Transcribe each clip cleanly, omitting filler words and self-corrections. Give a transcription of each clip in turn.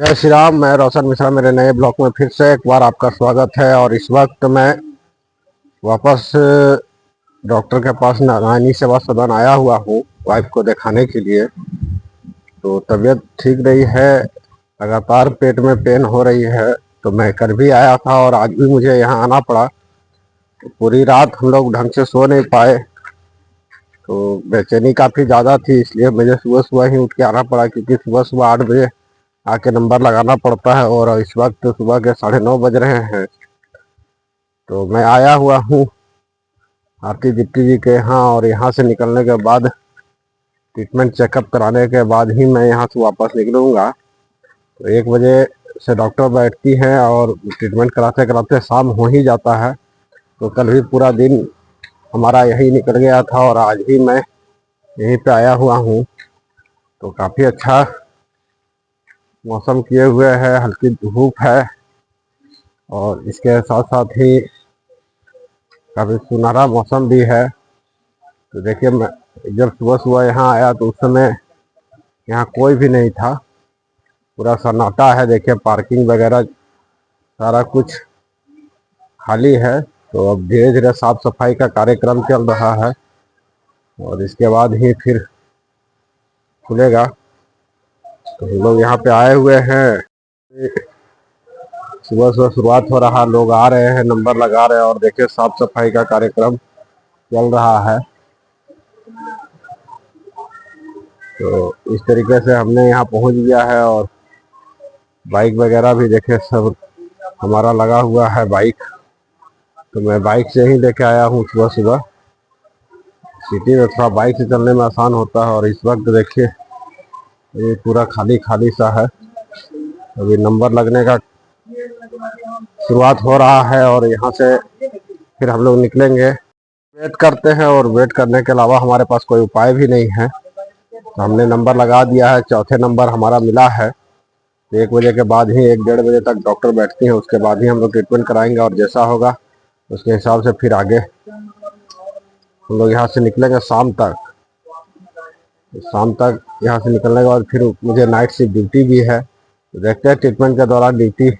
जय श्री राम। मैं रोशन मिश्रा, मेरे नए ब्लॉग में फिर से एक बार आपका स्वागत है। और इस वक्त मैं वापस डॉक्टर के पास नारायणी सेवा सदन आया हुआ हूँ वाइफ को दिखाने के लिए। तो तबीयत ठीक नहीं है, लगातार पेट में पेन हो रही है। तो मैं कल भी आया था और आज भी मुझे यहाँ आना पड़ा। तो पूरी रात हम लोग ढंग से सो नहीं पाए, तो बेचैनी काफ़ी ज़्यादा थी, इसलिए मुझे सुबह सुबह ही उठ के आना पड़ा, क्योंकि सुबह सुबह 8 बजे आके नंबर लगाना पड़ता है। और इस वक्त सुबह के 9:30 बज रहे हैं। तो मैं आया हुआ हूँ आरती दीप्ति जी के यहाँ, और यहाँ से निकलने के बाद ट्रीटमेंट चेकअप कराने के बाद ही मैं यहाँ से वापस निकलूँगा। तो 1 बजे से डॉक्टर बैठती हैं और ट्रीटमेंट कराते कराते शाम हो ही जाता है। तो कल भी पूरा दिन हमारा यही निकल गया था और आज भी मैं यहीं पे आया हुआ हूँ। तो काफ़ी अच्छा मौसम किए हुए है, हल्की धूप है और इसके साथ साथ ही काफ़ी सुनहरा मौसम भी है। तो देखिए, मैं जब सुबह सुबह यहाँ आया तो उस समय यहाँ कोई भी नहीं था, पूरा सन्नाटा है। देखिए, पार्किंग वगैरह सारा कुछ खाली है। तो अब धीरे धीरे साफ सफाई का कार्यक्रम चल रहा है और इसके बाद ही फिर खुलेगा। तो हम लोग यहाँ पे आए हुए हैं, सुबह सुबह शुरुआत हो रहा, लोग आ रहे हैं, नंबर लगा रहे हैं और देखिए साफ सफाई का कार्यक्रम चल रहा है। तो इस तरीके से हमने यहाँ पहुँच गया है और बाइक वगैरह भी देखे सब हमारा लगा हुआ है बाइक। तो मैं बाइक से ही लेके आया हूँ सुबह सुबह। सिटी में थोड़ा बाइक से चलने में आसान होता है। और इस वक्त देखिए ये पूरा खाली खाली सा है। अभी नंबर लगने का शुरुआत हो रहा है और यहाँ से फिर हम लोग निकलेंगे। वेट करते हैं और वेट करने के अलावा हमारे पास कोई उपाय भी नहीं है। तो हमने नंबर लगा दिया है, चौथे नंबर हमारा मिला है। तो 1 बजे के बाद ही 1-1:30 बजे तक डॉक्टर बैठती हैं, उसके बाद ही हम लोग ट्रीटमेंट कराएंगे और जैसा होगा उसके हिसाब से फिर आगे हम लोग यहाँ से निकलेंगे शाम तक। शाम तक यहाँ से निकलने के बाद फिर मुझे नाइट शिफ्ट ड्यूटी भी है। तो देखते हैं ट्रीटमेंट के दौरान ड्यूटी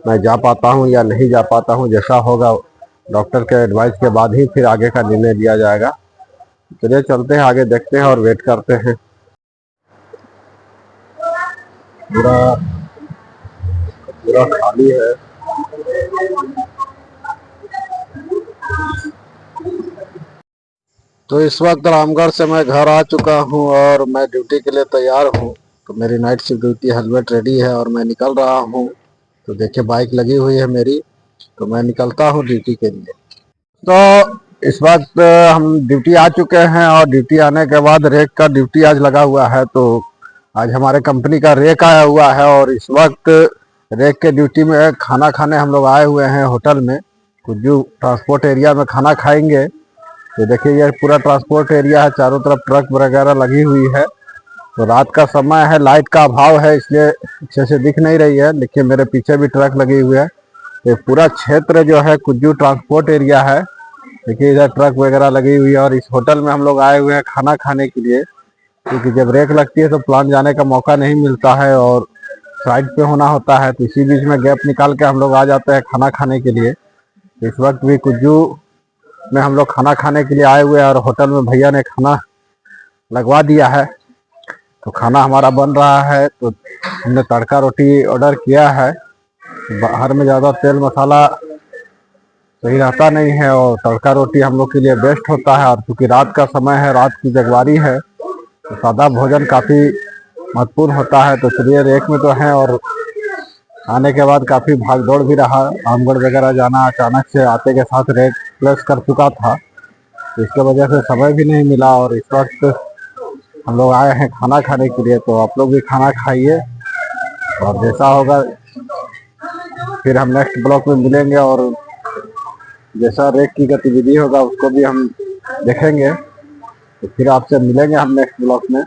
मैं जा पाता हूँ या नहीं जा पाता हूँ। जैसा होगा डॉक्टर के एडवाइस के बाद ही फिर आगे का निर्णय लिया जाएगा। चलिए चलते हैं आगे, देखते हैं और वेट करते हैं। पूरा पूरा खाली है। तो इस वक्त रामगढ़ से मैं घर आ चुका हूं और मैं ड्यूटी के लिए तैयार हूं। तो मेरी night shift duty, helmet ready है और मैं निकल रहा हूं। तो देखिए बाइक लगी हुई है मेरी, तो मैं निकलता हूं ड्यूटी के लिए। तो इस वक्त हम ड्यूटी आ चुके हैं और ड्यूटी आने के बाद रेक का ड्यूटी आज लगा हुआ है। तो आज हमारे कंपनी का रेक आया हुआ है और इस वक्त रेक के ड्यूटी में खाना खाने हम लोग आए हुए हैं होटल में। कुछ जो ट्रांसपोर्ट एरिया में खाना खाएंगे। तो देखिए ये पूरा ट्रांसपोर्ट एरिया है, चारों तरफ ट्रक वगैरह लगी हुई है। तो रात का समय है, लाइट का अभाव है, इसलिए अच्छे से दिख नहीं रही है। देखिए मेरे पीछे भी ट्रक लगी हुई है। ये पूरा क्षेत्र जो है कुज्जू ट्रांसपोर्ट एरिया है। देखिए इधर ट्रक वगैरह लगी हुई है और इस होटल में हम लोग आए हुए हैं खाना खाने के लिए, क्योंकि जब रेक लगती है तो प्लांट जाने का मौका नहीं मिलता है और साइड पे होना होता है। तो इसी बीच में गैप निकाल के हम लोग आ जाते हैं खाना खाने के लिए। इस वक्त भी कुज्जू में हम लोग खाना खाने के लिए आए हुए हैं और होटल में भैया ने खाना लगवा दिया है। तो खाना हमारा बन रहा है। तो हमने तड़का रोटी ऑर्डर किया है। बाहर में ज़्यादा तेल मसाला सही रहता नहीं है और तड़का रोटी हम लोग के लिए बेस्ट होता है। और क्योंकि रात का समय है, रात की जगवारी है, तो सादा भोजन काफ़ी महत्वपूर्ण होता है। तो चलिए रेक में तो है और आने के बाद काफ़ी भाग दौड़ भी रहा। रामगढ़ वगैरह जाना अचानक से आते के साथ रेक प्लस कर चुका था, तो इसके वजह से समय भी नहीं मिला। और इस वक्त हम लोग आए हैं खाना खाने के लिए। तो आप लोग भी खाना खाइए और जैसा होगा फिर हम नेक्स्ट ब्लॉक में मिलेंगे और जैसा रेक की गतिविधि होगा उसको भी हम देखेंगे। तो फिर आपसे मिलेंगे हम नेक्स्ट ब्लॉक में।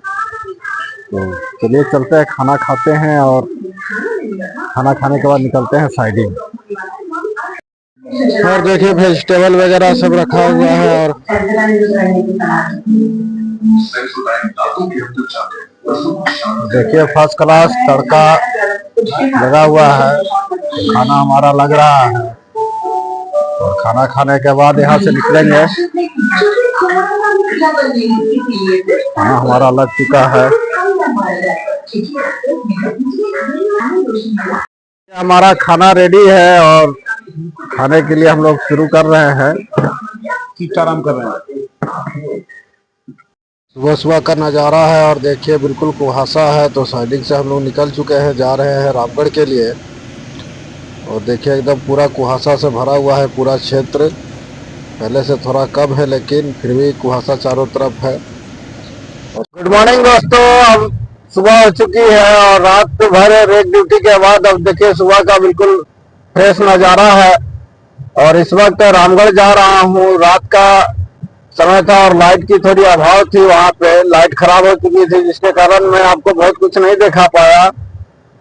तो चलिए चलते हैं, खाना खाते हैं और खाना खाने के बाद निकलते हैं साइडिंग। और देखिए वेजिटेबल वगैरह सब रखा हुआ है और देखिए फर्स्ट क्लास तड़का लगा हुआ है। खाना हमारा लग रहा है और खाना खाने के बाद यहाँ से निकलेंगे। खाना हमारा लग चुका है। हमारा खाना रेडी है और खाने के लिए हम लोग शुरू कर रहे हैं। सीताराम कर रहे हैं। सुबह सुबह का नज़ारा है और देखिए बिल्कुल कुहासा है, तो साइडिंग से हम लोग निकल चुके हैं, जा रहे हैं रामगढ़ के लिए। और देखिए एकदम पूरा कुहासा से भरा हुआ है पूरा क्षेत्र। पहले से थोड़ा कम है लेकिन फिर भी कुहासा चारों तरफ है। गुड मॉर्निंग दोस्तों, अब सुबह हो चुकी है और रात भर रेक ड्यूटी के बाद अब देखिए सुबह का बिल्कुल फ्रेश नज़ारा है। और इस वक्त रामगढ़ जा रहा हूँ। रात का समय था और लाइट की थोड़ी अभाव थी, वहाँ पे लाइट खराब हो चुकी थी, जिसके कारण मैं आपको बहुत कुछ नहीं दिखा पाया।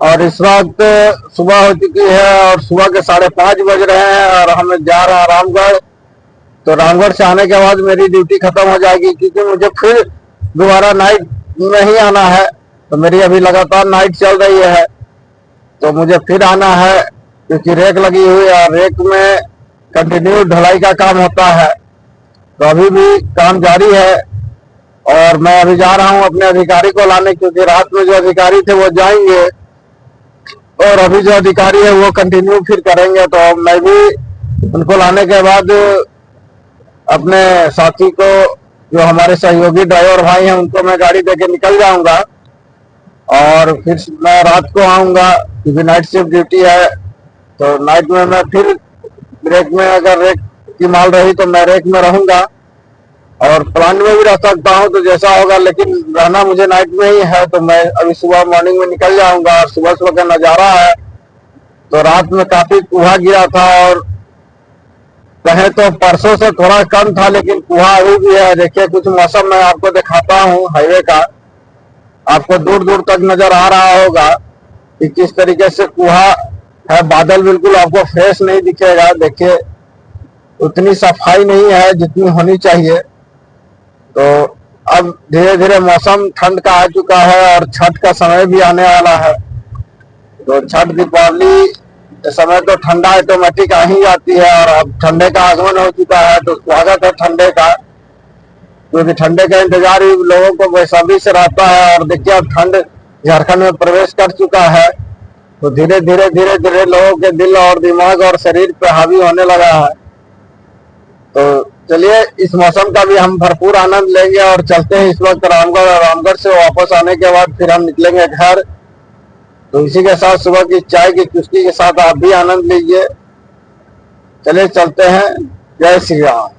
और इस वक्त सुबह हो चुकी है और सुबह के 5:30 बज रहे हैं और हम जा रहे हैं रामगढ़। तो रामगढ़ से आने के बाद मेरी ड्यूटी खत्म हो जाएगी, क्योंकि मुझे फिर दोबारा नाइट में ही आना है। तो मेरी अभी लगातार नाइट चल रही है, तो मुझे फिर आना है, क्योंकि रेक लगी हुई है और रेक में कंटिन्यू ढलाई का काम होता है। तो अभी भी काम जारी है और मैं अभी जा रहा हूं अपने अधिकारी को लाने, क्योंकि रात में जो अधिकारी थे वो जाएंगे और अभी जो अधिकारी है वो कंटिन्यू फिर करेंगे। तो मैं भी उनको लाने के बाद अपने साथी को, जो हमारे सहयोगी ड्राइवर भाई हैं, उनको मैं गाड़ी देके निकल जाऊंगा और फिर मैं रात को आऊंगा, क्योंकि नाइट शिफ्ट ड्यूटी है। तो नाइट में मैं फिर रेक में, अगर रेक की माल रही तो मैं रेक में रहूंगा और प्लांट में भी रह सकता हूं, तो जैसा होगा, लेकिन रहना मुझे नाइट में ही है। तो मैं अभी सुबह मॉर्निंग में निकल जाऊंगा। और सुबह सुबह का नजारा है, तो रात में काफी कुहा गिरा था और कहे तो परसों से थोड़ा कम था, लेकिन कुहा अभी भी है। देखिए कुछ मौसम मैं आपको दिखाता हूँ हाईवे का, आपको दूर दूर तक नजर आ रहा होगा कि किस तरीके से कुहा है। बादल बिल्कुल आपको फ्रेश नहीं दिखेगा। देखिए उतनी सफाई नहीं है जितनी होनी चाहिए। तो अब धीरे धीरे मौसम ठंड का आ चुका है और छठ का समय भी आने वाला है। तो छठ दीपावली समय तो ठंडा ऑटोमेटिक आ ही जाती है और अब ठंडे का आगमन हो चुका है। तो स्वागत है ठंडे का, क्योंकि ठंडे का इंतजार भी लोगों को बेसब्री से रहता है। और देखिए अब ठंड झारखंड में प्रवेश कर चुका है, तो धीरे धीरे लोगों के दिल और दिमाग और शरीर पे हावी होने लगा है। तो चलिए इस मौसम का भी हम भरपूर आनंद लेंगे और चलते हैं इस वक्त रामगढ़। और रामगढ़ से वापस आने के बाद फिर हम निकलेंगे घर। तो इसी के साथ सुबह की चाय की चुस्की के साथ आप भी आनंद लीजिए। चलिए चलते हैं। जय श्री राम।